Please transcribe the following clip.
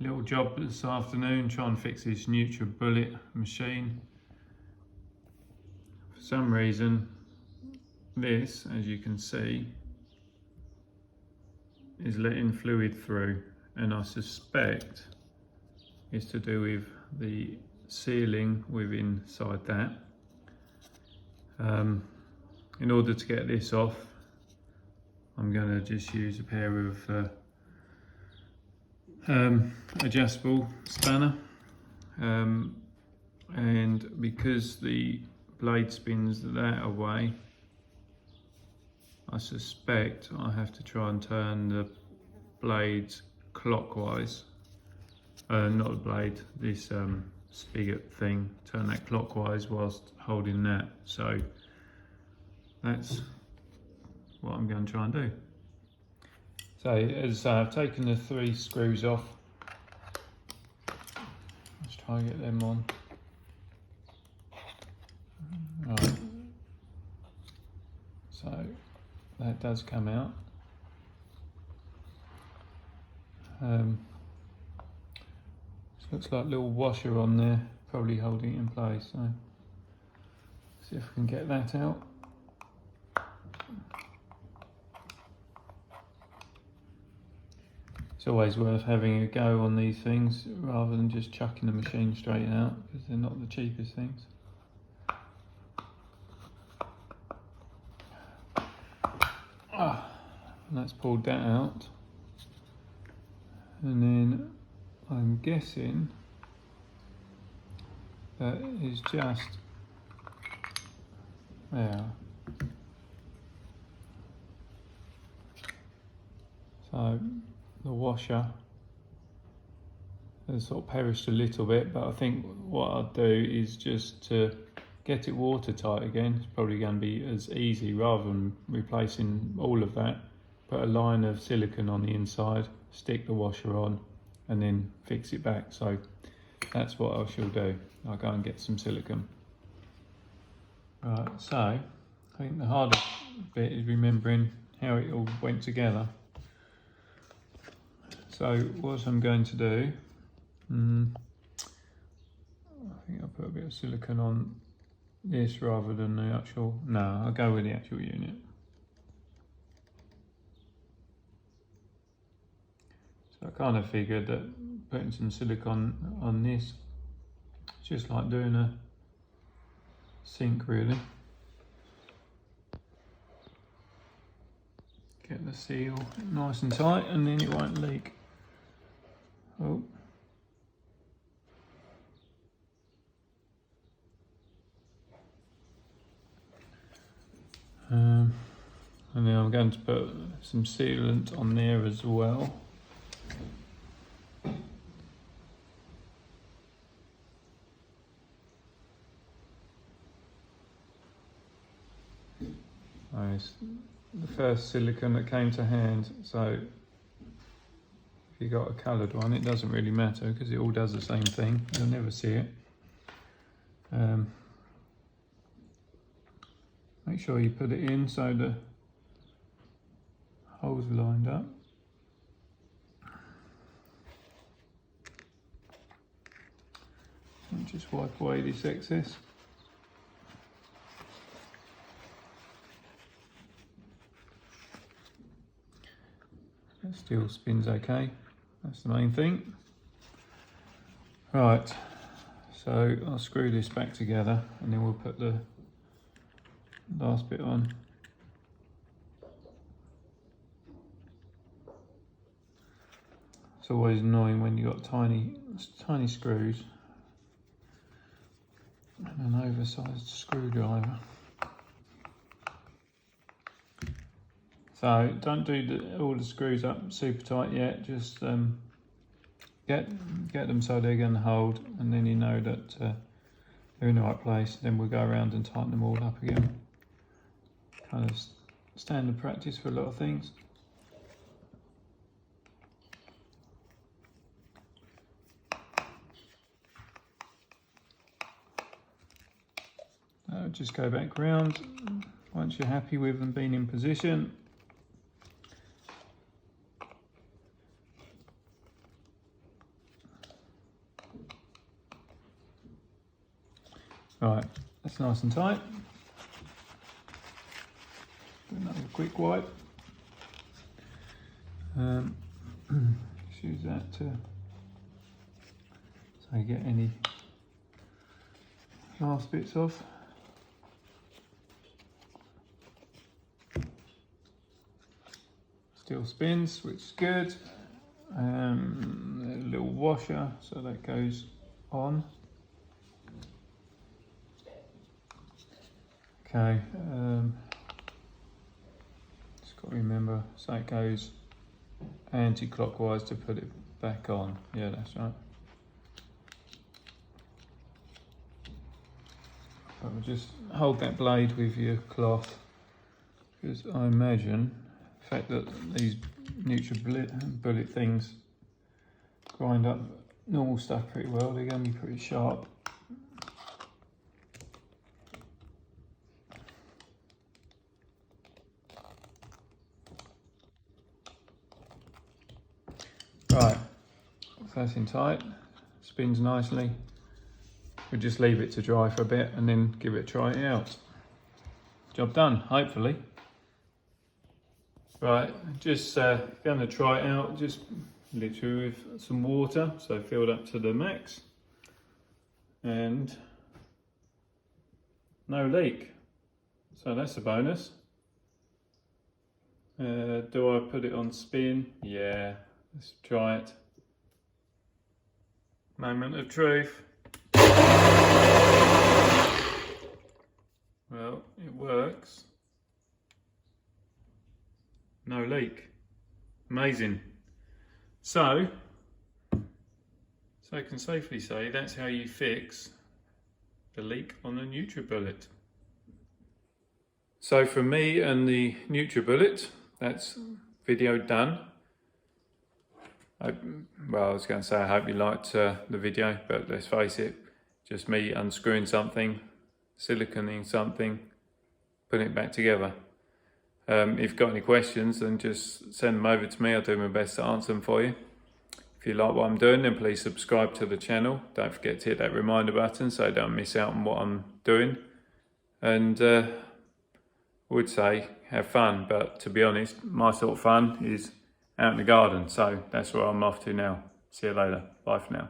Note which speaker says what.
Speaker 1: little job this afternoon, try and fix this NUTRiBULLET machine. For some reason, this, as you can see, is letting fluid through, and I suspect it's to do with the sealing within inside that. In order to get this off, I'm going to just use a pair of adjustable spanner, and because the blade spins that away, I suspect I have to try and turn the blades clockwise. Not the blade, this spigot thing, turn that clockwise whilst holding that. So that's what I'm going to try and do. So as I say, I've taken the 3 screws off. Let's try and get them on. Right. So that does come out. Looks like a little washer on there, probably holding it in place. So see if we can get that out. It's always worth having a go on these things rather than just chucking the machine straight out, because they're not the cheapest things. And that's pulled that out, and then I'm guessing that is just there. So the washer has sort of perished a little bit, but I think what I'll do is just to get it watertight again. It's probably going to be as easy, rather than replacing all of that, put a line of silicone on the inside, stick the washer on, and then fix it back. So that's what I shall do. I'll go and get some silicone. Right, so I think the hardest bit is remembering how it all went together. So what I'm going to do, I think I'll put a bit of silicone on this rather than the actual, no, I'll go with the actual unit. So I kind of figured that putting some silicone on this, it's just like doing a sink really. Get the seal nice and tight, and then it won't leak. Oh. And then I'm going to put some sealant on there as well. Nice. The first silicone that came to hand, so if you got a coloured one, it doesn't really matter because it all does the same thing. You'll never see it. Make sure you put it in so the holes are lined up. And just wipe away this excess. It still spins okay, that's the main thing. Right, so I'll screw this back together and then we'll put the last bit on. It's always annoying when you've got tiny screws and an oversized screwdriver. So don't do all the screws up super tight yet, just get them so they're going to hold, and then you know that they're in the right place. Then we'll go around and tighten them all up again. Kind of standard practice for a lot of things. Just go back round once you're happy with them being in position. Right, that's nice and tight. Do another quick wipe. Just use that to so you get any last bits off. Still spins, which is good. A little washer, so that goes on. Okay, just got to remember, so it goes anti-clockwise to put it back on. Yeah, that's right. But we'll just hold that blade with your cloth, because I imagine the fact that these NUTRiBULLET things grind up normal stuff pretty well, they're going to be pretty sharp. Right, that's in tight, spins nicely. We'll just leave it to dry for a bit and then give it a try out. Job done, hopefully. Right, just going to try it out, just literally with some water, so filled up to the max. And no leak, so that's a bonus. Do I put it on spin? Yeah, let's try it. Moment of truth. Well, it works. No leak. Amazing. So I can safely say that's how you fix the leak on the NUTRiBULLET. So for me and the NUTRiBULLET, that's video done. Well, I was going to say I hope you liked the video, but let's face it, just me unscrewing something, siliconing something, putting it back together. If you've got any questions, then just send them over to me. I'll do my best to answer them for you. If you like what I'm doing, then please subscribe to the channel. Don't forget to hit that reminder button so you don't miss out on what I'm doing. And I would say have fun, but to be honest, my sort of fun is out in the garden. So that's where I'm off to now. See you later. Bye for now.